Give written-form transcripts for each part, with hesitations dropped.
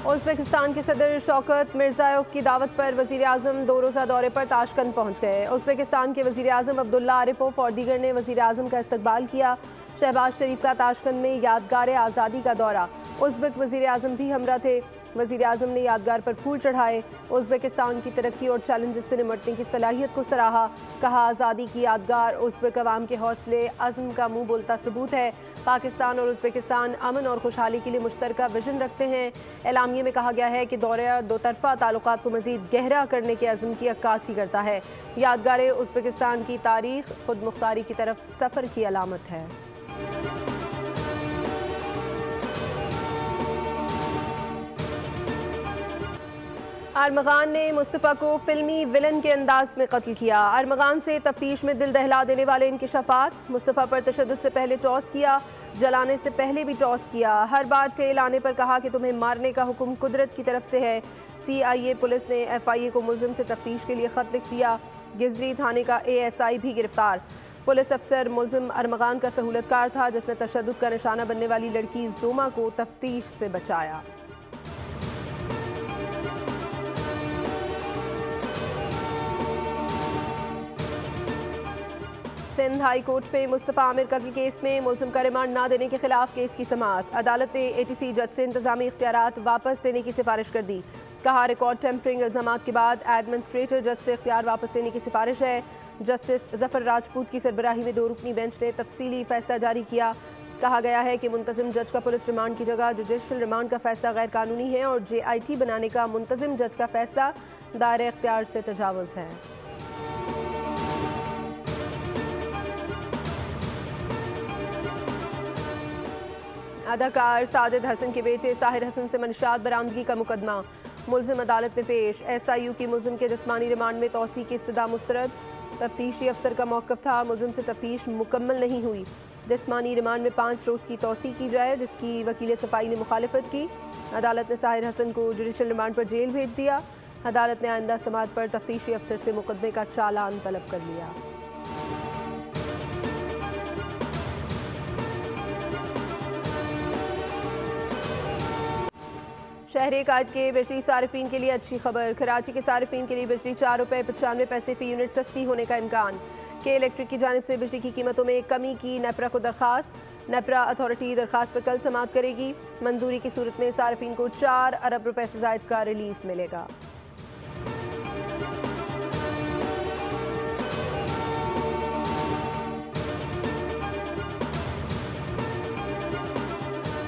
Uzbekistan के सदर शौकत मिर्ज़ायोव की दावत पर वज़ीर आज़म 2 रोज़ा दौरे पर ताशकंद पहुँच गए। उज़्बेकिस्तान के वज़ीर आज़म अब्दुल्ला आरिपोव और दीगर ने वज़ीर आज़म का इस्तकबाल किया। शहबाज शरीफ का ताशकंद में यादगार आज़ादी का दौरा, उज़्बेक वज़ीर आज़म भी हमरा थे। वज़ीर आज़म ने यादगार पर फूल चढ़ाए। उज़्बेकिस्तान की तरक्की और चैलेंजेस से निमटने की सलाहियत को सराहा। कहा, आज़ादी की यादगार उज़्बेक अवाम के हौसले अज़्म का मुँह बोलता सबूत है। पाकिस्तान और उज़्बेकिस्तान अमन और खुशहाली के लिए मुश्तरका विजन रखते हैं। एलामिये में कहा गया है कि दौरा दो तरफ़ा ताल्लुकात को मज़ीद गहरा करने के अज़्म की अक्कासी करता है। यादगार उज़्बेकिस्तान की तारीख़ खुद मुख्तारी की तरफ सफ़र की अलामत है। अरमगान ने मुस्तफ़ा को फिल्मी विलन के अंदाज में कत्ल किया। अरमगान से तफ्तीश में दिल दहला देने वाले इंकिशाफात। मुस्तफ़ा पर तशद्दुद से पहले टॉस किया, जलाने से पहले भी टॉस किया। हर बार टेल आने पर कहा कि तुम्हें मारने का हुक्म कुदरत की तरफ से है। CIA पुलिस ने FIA को मुल्ज़िम से तफ्तीश के लिए ख़त लिख दिया। गिजरी थाने का ASI भी गिरफ्तार। पुलिस अफसर मुल्ज़िम अरमगान का सहूलतकार था, जिसने तशद्दुद का निशाना बनने वाली लड़की जोमा को तफ्तीश से बचाया। सिंध हाई कोर्ट में मुस्तफ़ा आमिर कत्ल केस में मुल्ज़िम का रिमांड ना देने के खिलाफ केस की समाअत। अदालत ने ATC जज से इंतजामी इख्तियारात वापस लेने की सिफारिश कर दी। कहा, रिकॉर्ड टेम्परिंग इल्ज़ामात के बाद एडमिनिस्ट्रेटर जज से इख्तियार वापस लेने की सिफारिश है। जस्टिस जफ़र राजपूत की सरबराही में 2 रुकनी बेंच ने तफसीली फैसला जारी किया। कहा गया है कि मुंतज़िम जज का पुलिस रिमांड की जगह जुडिशल रिमांड का फैसला गैर कानूनी है और JIT बनाने का मुंतज़िम जज का फैसला दायरे इख्तियार से तजावुज़ है। अदाकार साजिद हसन के बेटे साहिर हसन से मंशात बरामदगी का मुकदमा मुल्ज़िम अदालत में पेश। SIU की मुल्ज़िम के जिस्मानी रिमांड में तौसी की इस्तदा मुस्तरद। तफ्तीशी अफसर का मौक़िफ़ था, मुल्ज़िम से तफ्तीश मुकम्मल नहीं हुई। जिस्मानी रिमांड में 5 रोज़ की तौसी की जाए, जिसकी वकील सफ़ाई ने मुखालिफत की। अदालत ने साहिर हसन को जुडिशल रिमांड पर जेल भेज दिया। अदालत ने आइंदा समाअत पर तफ्तीशी अफसर से मुकदमे का चालान तलब कर लिया। शहरी कायद के बिजली सारिफीन के लिए अच्छी खबर। कराची के सारिफीन के लिए बिजली 4 रुपये 95 पैसे फ़ी यूनिट सस्ती होने का इम्कान। के इलेक्ट्रिक की जानिब से बिजली की कीमतों में कमी की नेपरा को दरख्वास्त। नेपरा अथॉरिटी दरख्वास्त पर कल समाअत करेगी। मंजूरी की सूरत में सारिफीन को 4 अरब रुपए से ज़ायद का रिलीफ मिलेगा।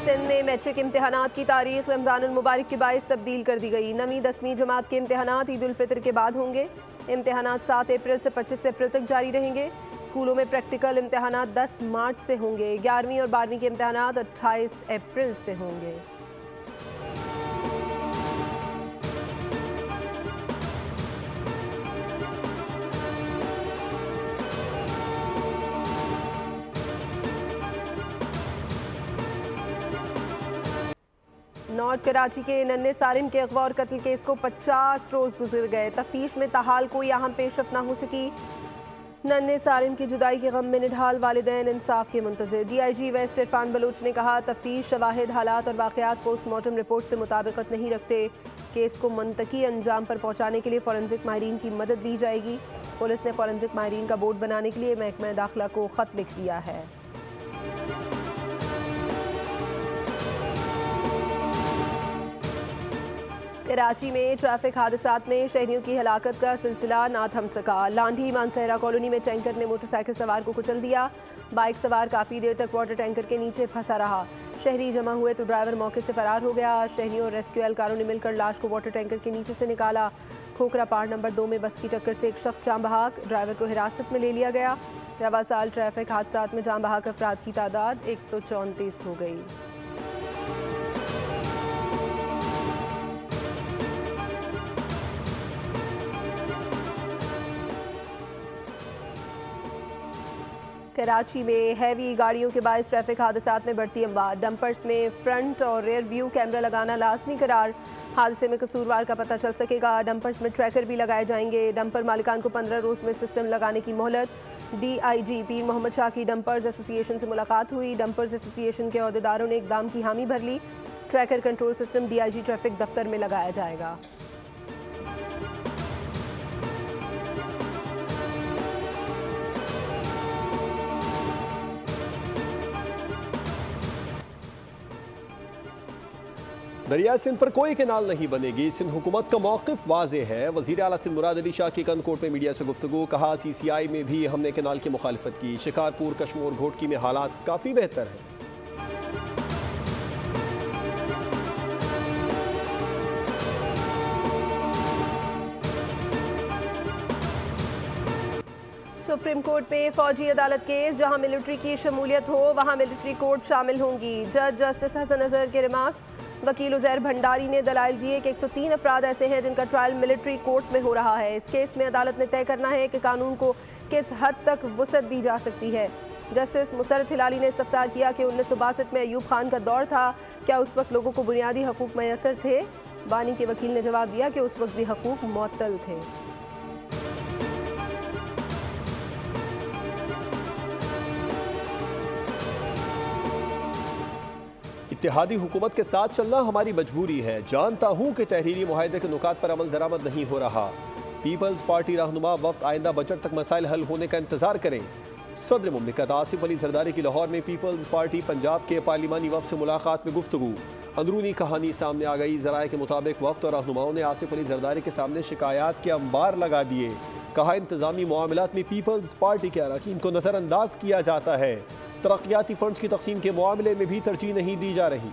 सिंध में मैट्रिक इम्तहानात की तारीख रमज़ानुल मुबारक के बाइस तब्दील कर दी गई। 9वीं 10वीं जमात के इम्तहानात ईद उल फितर के बाद होंगे। इम्तहानात 7 अप्रैल से 25 अप्रैल तक जारी रहेंगे। स्कूलों में प्रैक्टिकल इम्तहानात 10 मार्च से होंगे। 11वीं और 12वीं के इम्तहानात 28 अप्रैल से होंगे। नॉर्थ कराची के नन्हे सारिम के अगवा और कत्ल केस को 50 रोज़ गुजर गए। तफ्तीश में ताहाल कोई अहम पेशरफ न हो सकी। नन्हे सारिम की जुदाई के गम में निढाल वालिदैन इंसाफ के मुंतज़िर। DIG वेस्ट इरफान बलूच ने कहा, तफ्तीश शवाहिद हालात और वाक़यात पोस्टमार्टम रिपोर्ट से मुताबिकत नहीं रखते। केस को मंतकी अंजाम पर पहुँचाने के लिए फ़ॉरेंसिक माहिरीन की मदद दी जाएगी। पुलिस ने फ़ॉरेंसिक माहिरीन का बोर्ड बनाने के लिए महकमा दाखिला को ख़त लिख दिया है। कराची में ट्रैफिक हादसात में शहरियों की हलाकत का सिलसिला ना थम सका। लांढी मानसहरा कॉलोनी में टैंकर ने मोटरसाइकिल सवार को कुचल दिया। बाइक सवार काफ़ी देर तक वाटर टैंकर के नीचे फंसा रहा। शहरी जमा हुए तो ड्राइवर मौके से फरार हो गया। शहरियों और रेस्क्यू एहलकारों ने मिलकर लाश को वाटर टैंकर के नीचे से निकाला। खोखरा पहाड़ नंबर 2 में बस की टक्कर से एक शख्स जान बहक, ड्राइवर को हिरासत में ले लिया गया। रवा साल ट्रैफिक हादसात में जान बहक अफराद की तादाद 134 हो गई। कराची में हैवी गाड़ियों के बायस ट्रैफिक हादसात में बढ़ती अमवात। डंपर्स में फ्रंट और रेयर व्यू कैमरा लगाना लाजमी करार। हादसे में कसूरवार का पता चल सकेगा। डंपर्स में ट्रैकर भी लगाए जाएंगे। डंपर मालिकान को 15 रोज़ में सिस्टम लगाने की मोहलत। DIG पीर मोहम्मद शाह की डंपर्स एसोसिएशन से मुलाकात हुई। डंपर्स एसोसिएशन के अहदेदारों ने इकदाम की हामी भर ली। Tracker control system DIG traffic दफ्तर में लगाया जाएगा। दरिया सिंध पर कोई कैनाल नहीं बनेगी, सिंध हुकूमत का मौक़िफ़ वाज़ेह है। वज़ीर आला सिंध मुराद अली शाह की कनकोट में मीडिया से गुफ्तगू, कहा CCI में भी हमने कैनाल की मुखालिफत की। शिकारपुर, कश्मोर, घोटकी में हालात काफ़ी बेहतर हैं। सुप्रीम कोर्ट में फौजी अदालत केस, जहां मिलिट्री की शमूलियत हो वहां मिलिट्री कोर्ट शामिल होंगी। जज जस्टिस हसन अजहर के रिमार्क्स। वकील उजैर भंडारी ने दलाइल दिए कि 103 अफराद ऐसे हैं जिनका ट्रायल मिलिट्री कोर्ट में हो रहा है। इस केस में अदालत ने तय करना है कि कानून को किस हद तक वुसअत दी जा सकती है। जस्टिस मुसर्रत हिलाली ने इस्तफसार किया कि 1962 में अयूब खान का दौर था, क्या उस वक्त लोगों को बुनियादी हकूक मैसर थे? बानी के वकील ने जवाब दिया कि उस वक्त भी हकूक मुअत्तल थे। इत्तेहादी हुकूमत के साथ चलना हमारी मजबूरी है। जानता हूँ कि तहरीरी मुआहदे के नुकात पर अमल दरामद नहीं हो रहा। पीपल्स पार्टी रहनुमा वक्त आइंदा बजट तक मसाइल हल होने का इंतजार करें। सदर मुमलिकत आसिफ अली जरदारी की लाहौर में पीपल्स पार्टी पंजाब के पार्लिमानी वफ्द से मुलाकात में गुफ्तगू। अंदरूनी कहानी सामने आ गई। जराए के मुताबिक वफ्द और रहनुमाओं ने आसिफ अली जरदारी के सामने शिकायत के अंबार लगा दिए। कहा, इंतजामी मामलात में पीपल्स पार्टी के अरकान को नज़रअंदाज किया जाता है। तरक्याती फंड्स की तकसीम के मामले में भी तरजीह नहीं दी जा रही।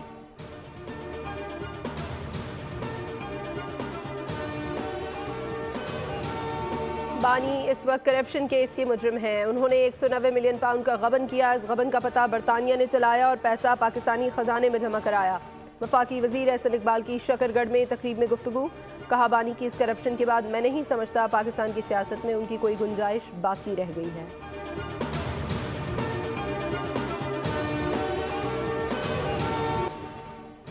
बानी इस वक्त करप्शन केस के मुजरिम हैं। उन्होंने 190 मिलियन पाउंड का गबन किया। इस गबन का पता बरतानिया ने चलाया और पैसा पाकिस्तानी खजाने में जमा कराया। वफाकी वजीर एहसन इकबाल की शकरगढ़ में तकरीब में गुफ्तगू। कहा, बानी की इस करप्शन के बाद मैं नहीं समझता पाकिस्तान की सियासत में उनकी कोई गुंजाइश बाकी रह गई है।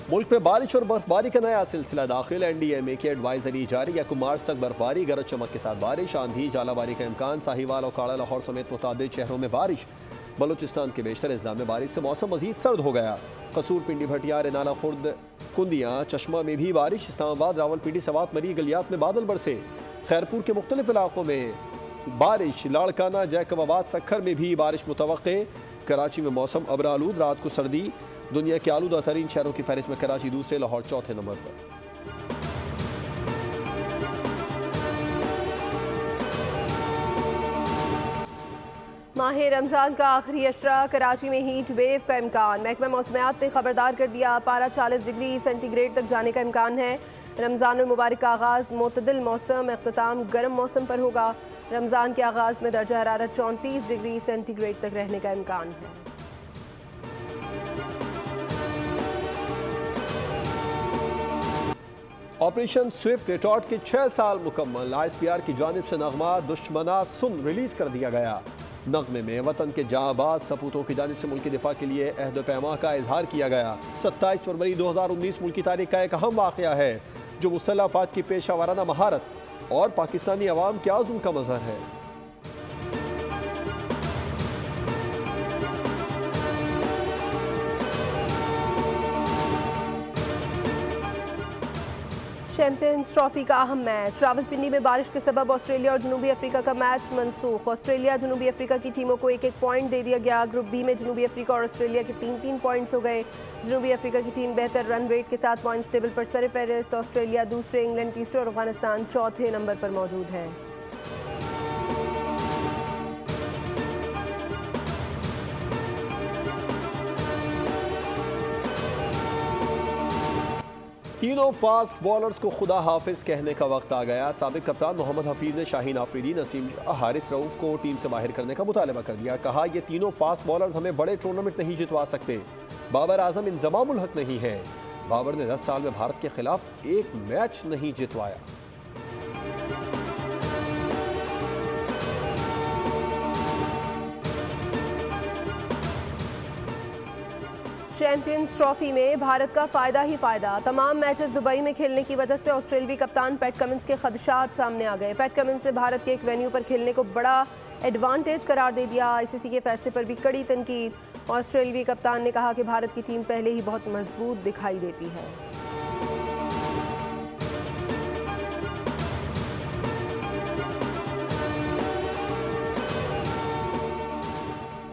मुल्क में बारिश और बर्फबारी का नया सिलसिला दाखिल। NDMA की एडवाइजरी जारी। 1 मार्च तक बर्फबारी, गरज चमक के साथ बारिश, आंधी जालाबारी का इम्कान। साहिवाल और काला लाहौर समेत मुतादिद शहरों में बारिश। बलूचिस्तान के बेशतर अजला में बारिश से मौसम मजीद सर्द हो गया। कसूर, पिंडी, भटिया, रेनाला, खुर्द, कुंदियाँ, चश्मा में भी बारिश। इस्लामाबाद, रावलपिंडी, सवात, मरी, गलियात में बादल बरसे। खैरपुर के मुख्तलिफ इलाकों में बारिश। लाड़काना, जैकबाबाद, सखर में भी बारिश मुतवक्के। कराची में मौसम अबरालूद, रात को सर्दी। दुनिया के आलूदा तरीन शहरों की फहरिस्त में कराची दूसरे, लाहौर चौथे नंबर पर। माह रमज़ान का आखिरी अशरा, कराची में हीट वेव का इम्कान। महकमा मौसमियात ने खबरदार कर दिया, पारा 40 डिग्री सेंटीग्रेड तक जाने का इम्कान है। रमज़ान मुबारक का आगाज़ मोतदिल मौसम, अख्ताम गर्म मौसम पर होगा। रमज़ान के आगाज़ में दर्जा हरारत 34 डिग्री सेंटीग्रेड तक रहने का इम्कान है। ऑपरेशन स्विफ्ट रिटॉर्ट के 6 साल मुकम्मल। ISPR की जानिब से नगमा दुश्मना सुन रिलीज कर दिया गया। नगमे में वतन के जांबाज सपूतों की जानिब से मुल्की दिफा के लिए अहद पैमा का इजहार किया गया। 27 फरवरी 2019 मुल्की तारीख का एक अहम वाक़या है जो मुसल्लह अफवाज की पेशा वाराना महारत और पाकिस्तानी अवाम के आज़म का मज़हर है। चैंपियंस ट्रॉफी का अहम मैच। रावलपिंडी में बारिश के सबब ऑस्ट्रेलिया और जनूबी अफ्रीका का मैच मनसूख। ऑस्ट्रेलिया जनूबी अफ्रीका की टीमों को 1-1 पॉइंट दे दिया गया। ग्रुप बी में जनूबी अफ्रीका और ऑस्ट्रेलिया के 3-3 पॉइंट्स हो गए। जनूबी अफ्रीका की टीम बेहतर रन रेट के साथ पॉइंट्स टेबल पर सर फहरिस्त। ऑस्ट्रेलिया दूसरे, इंग्लैंड तीसरे और अफगानिस्तान चौथे नंबर पर मौजूद है। तीनों फास्ट बॉलर्स को खुदा हाफिज कहने का वक्त आ गया। साबिक कप्तान मोहम्मद हफीज ने शाहीन आफरीदी, नसीम हारिस रऊफ को टीम से बाहर करने का मुतालबा कर दिया। कहा, ये तीनों फास्ट बॉलर्स हमें बड़े टूर्नामेंट नहीं जितवा सकते। बाबर आजम इंजमामुल हक नहीं है। बाबर ने 10 साल में भारत के खिलाफ एक मैच नहीं जितवाया। चैंपियंस ट्रॉफी में भारत का फायदा ही फायदा। तमाम मैचेस दुबई में खेलने की वजह से ऑस्ट्रेलियाई कप्तान पैट कमिंस के खदशात सामने आ गए। पैट कमिंस ने भारत के एक वेन्यू पर खेलने को बड़ा एडवांटेज करार दे दिया। ICC के फैसले पर भी कड़ी तनकीद। ऑस्ट्रेलियाई कप्तान ने कहा कि भारत की टीम पहले ही बहुत मजबूत दिखाई देती है।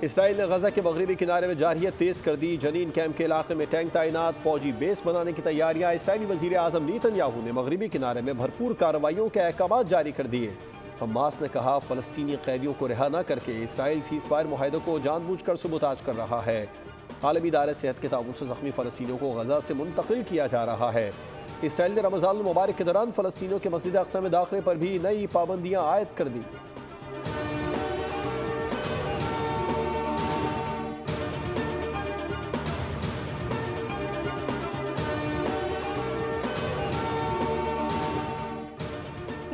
इसराइल ने गजा के मगरबी किनारे में जारहियत तेज़ कर दी। जनीन कैंप के इलाके में टैंक तैनात, फौजी बेस बनाने की तैयारियां। इसराइली वज़ीर आज़म नेतन्याहू ने मगरबी किनारे में भरपूर कार्रवाइयों के अहकाम जारी कर दिए। हमास ने कहा फ़लस्तीनी कैदियों को रिहा न करके इसराइल सीज़फायर मुआहदे को जानबूझकर सबूताज कर रहा है। आलमी इदारे सेहत के ताउन से ज़ख्मी फ़लस्तीनियों को गजा से मुंतकिल किया जा रहा है। इसराइल ने रमज़ान मुबारक के दौरान फ़लस्तीनियों के मस्जिद अक़सा में दाखिले पर भी नई पाबंदियाँ आयद कर दी।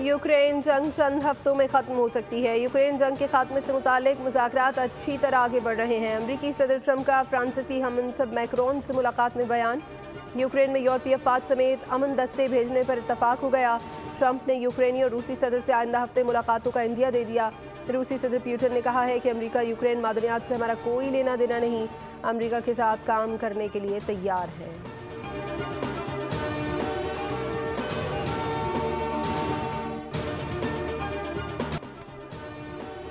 यूक्रेन जंग चंद हफ्तों में ख़त्म हो सकती है। यूक्रेन जंग के खात्मे से मुतालिक मुज़ाकरात अच्छी तरह आगे बढ़ रहे हैं। अमरीकी सदर ट्रंप का फ्रांसीसी हममनसब मैक्रोन से मुलाकात में बयान। यूक्रेन में यूरोपीय अफवाज समेत अमन दस्ते भेजने पर इत्तफाक हो गया। ट्रंप ने यूक्रेनी और रूसी सदर से आइंदा हफ्ते मुलाकातों का इंदिया दे दिया। रूसी सदर पुतिन ने कहा है कि अमरीका यूक्रेन मादनियात से हमारा कोई लेना देना नहीं, अमरीका के साथ काम करने के लिए तैयार है।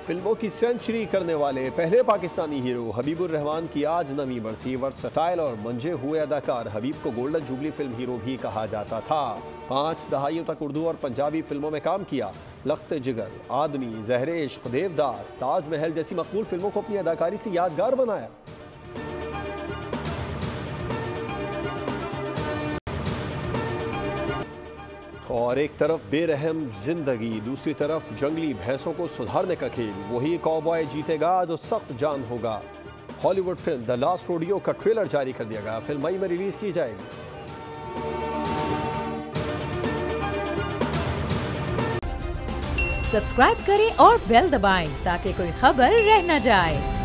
फिल्मों की सेंचुरी करने वाले पहले पाकिस्तानी हीरो हबीबुर रहमान की आज नवीं बरसी। वर्सटाइल और मंजे हुए अदाकार हबीब को गोल्डन जुबली फिल्म हीरो भी कहा जाता था। 5 दहाइयों तक उर्दू और पंजाबी फिल्मों में काम किया। लख्त जिगर, आदमी, ज़हरे इश्क, देवदास, ताजमहल जैसी मकबूल फिल्मों को अपनी अदाकारी से यादगार बनाया। और एक तरफ बेरहम जिंदगी, दूसरी तरफ जंगली भैंसों को सुधारने का खेल। वही कौबॉय जीतेगा जो सख्त जान होगा। Hollywood film The Last Rodeo का ट्रेलर जारी कर दिया गया। फिल्म मई में रिलीज की जाएगी। सब्सक्राइब करें और बेल दबाएं ताकि कोई खबर रह न जाए।